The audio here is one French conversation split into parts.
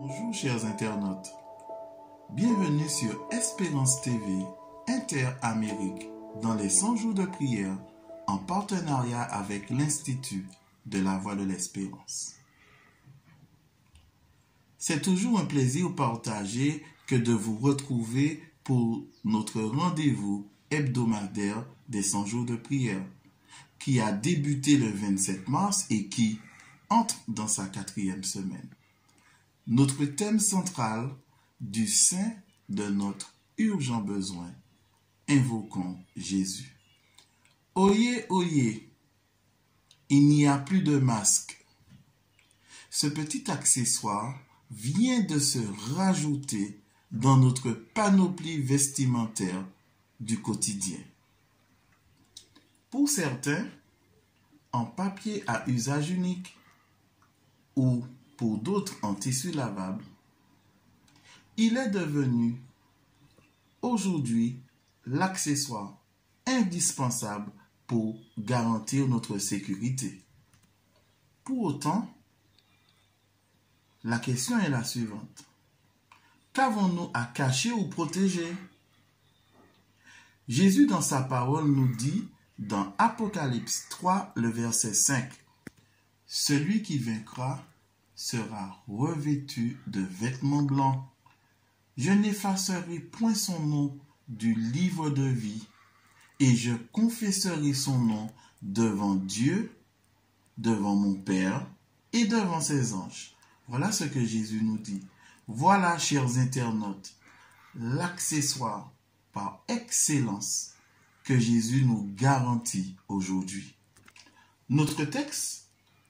Bonjour chers internautes, bienvenue sur Espérance TV Inter-Amérique dans les 100 jours de prière en partenariat avec l'Institut de la Voix de l'Espérance. C'est toujours un plaisir partagé que de vous retrouver pour notre rendez-vous hebdomadaire des 100 jours de prière qui a débuté le 27 mars et qui entre dans sa 4e semaine. Notre thème central du sein de notre urgent besoin, invoquons Jésus. Oyez, oyez, il n'y a plus de masque. Ce petit accessoire vient de se rajouter dans notre panoplie vestimentaire du quotidien. Pour certains, en papier à usage unique ou pour d'autres en tissu lavable, il est devenu aujourd'hui l'accessoire indispensable pour garantir notre sécurité. Pour autant, la question est la suivante. Qu'avons-nous à cacher ou protéger? Jésus, dans sa parole, nous dit dans Apocalypse 3, le verset 5, « Celui qui vaincra sera revêtu de vêtements blancs. Je n'effacerai point son nom du livre de vie, et je confesserai son nom devant Dieu, devant mon Père et devant ses anges. » Voilà ce que Jésus nous dit. Voilà, chers internautes, l'accessoire par excellence que Jésus nous garantit aujourd'hui. Notre texte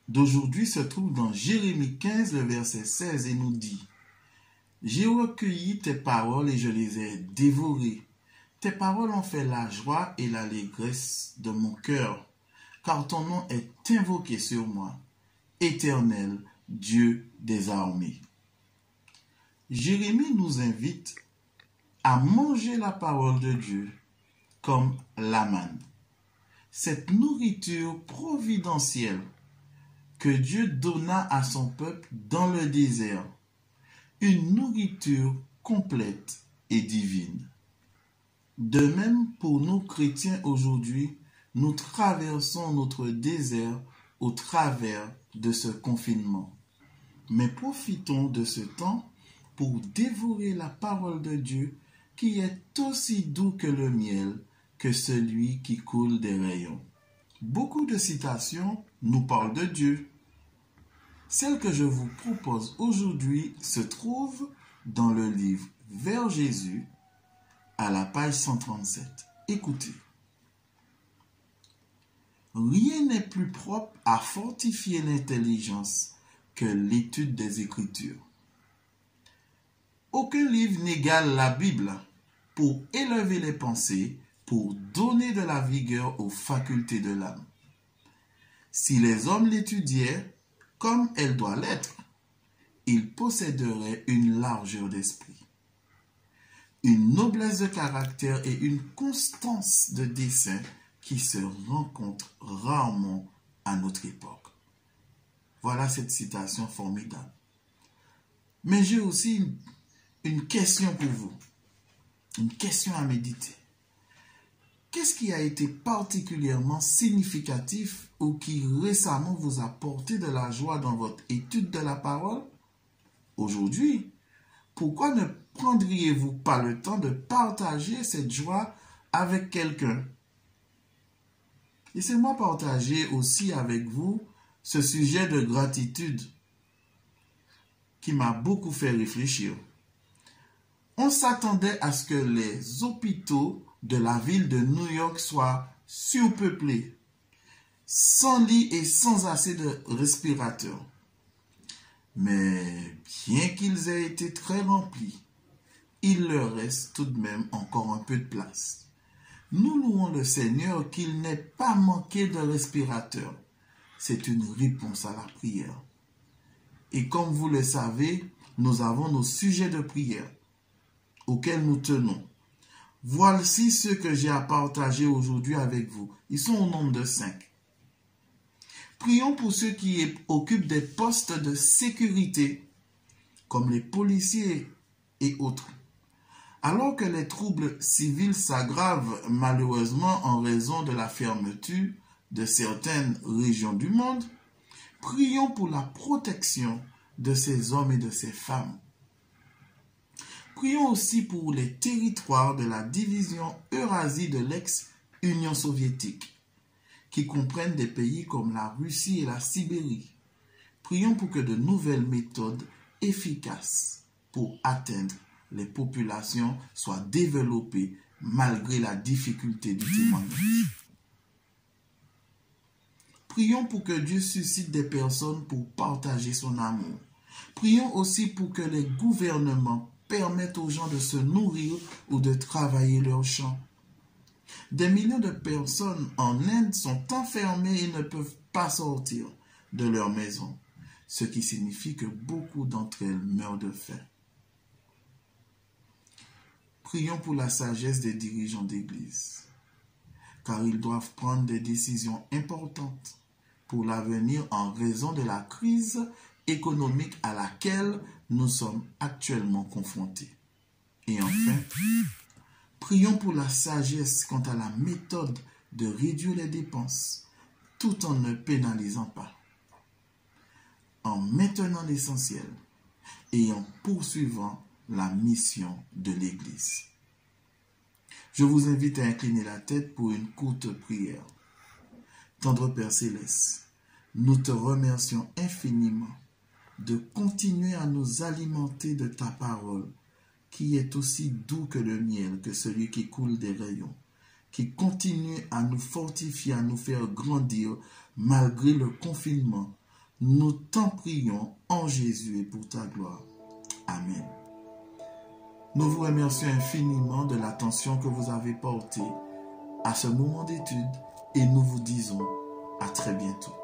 d'aujourd'hui se trouve dans Jérémie 15, le verset 16 et nous dit « J'ai recueilli tes paroles et je les ai dévorées. Tes paroles ont fait la joie et l'allégresse de mon cœur, car ton nom est invoqué sur moi, Éternel, Dieu des armées. » Jérémie nous invite à manger la parole de Dieu comme la manne. Cette nourriture providentielle que Dieu donna à son peuple dans le désert, une nourriture complète et divine. De même, pour nous chrétiens aujourd'hui, nous traversons notre désert au travers de ce confinement. Mais profitons de ce temps pour dévorer la parole de Dieu qui est aussi doux que le miel, que celui qui coule des rayons. Beaucoup de citations nous parlent de Dieu. Celle que je vous propose aujourd'hui se trouve dans le livre Vers Jésus, à la page 137. Écoutez. Rien n'est plus propre à fortifier l'intelligence que l'étude des Écritures. Aucun livre n'égale la Bible pour élever les pensées, pour donner de la vigueur aux facultés de l'âme. Si les hommes l'étudiaient comme elle doit l'être, ils posséderaient une largeur d'esprit, une noblesse de caractère et une constance de dessein qui se rencontrent rarement à notre époque. Voilà cette citation formidable. Mais j'ai aussi une question pour vous, une question à méditer. Qu'est-ce qui a été particulièrement significatif ou qui récemment vous a porté de la joie dans votre étude de la parole? Aujourd'hui, pourquoi ne prendriez-vous pas le temps de partager cette joie avec quelqu'un? Laissez-moi partager aussi avec vous ce sujet de gratitude qui m'a beaucoup fait réfléchir. On s'attendait à ce que les hôpitaux de la ville de New York soient surpeuplés, sans lits et sans assez de respirateurs. Mais bien qu'ils aient été très remplis, il leur reste tout de même encore un peu de place. Nous louons le Seigneur qu'il n'ait pas manqué de respirateurs. C'est une réponse à la prière. Et comme vous le savez, nous avons nos sujets de prière auxquels nous tenons. Voici ceux que j'ai à partager aujourd'hui avec vous. Ils sont au nombre de 5. Prions pour ceux qui occupent des postes de sécurité, comme les policiers et autres. Alors que les troubles civils s'aggravent malheureusement en raison de la fermeture de certaines régions du monde, prions pour la protection de ces hommes et de ces femmes. Prions aussi pour les territoires de la division Eurasie de l'ex-Union soviétique, qui comprennent des pays comme la Russie et la Sibérie. Prions pour que de nouvelles méthodes efficaces pour atteindre les populations soient développées malgré la difficulté du témoignage. Prions pour que Dieu suscite des personnes pour partager son amour. Prions aussi pour que les gouvernements permettent aux gens de se nourrir ou de travailler leurs champs. Des millions de personnes en Inde sont enfermées et ne peuvent pas sortir de leur maison, ce qui signifie que beaucoup d'entre elles meurent de faim. Prions pour la sagesse des dirigeants d'Église, car ils doivent prendre des décisions importantes pour l'avenir en raison de la crise économique à laquelle nous sommes actuellement confrontés. Et enfin, prions pour la sagesse quant à la méthode de réduire les dépenses, tout en ne pénalisant pas, en maintenant l'essentiel et en poursuivant la mission de l'Église. Je vous invite à incliner la tête pour une courte prière. Tendre Père Céleste, nous te remercions infiniment de continuer à nous alimenter de ta parole, qui est aussi doux que le miel, que celui qui coule des rayons, qui continue à nous fortifier, à nous faire grandir malgré le confinement. Nous t'en prions en Jésus et pour ta gloire. Amen. Nous vous remercions infiniment de l'attention que vous avez portée à ce moment d'étude et nous vous disons à très bientôt.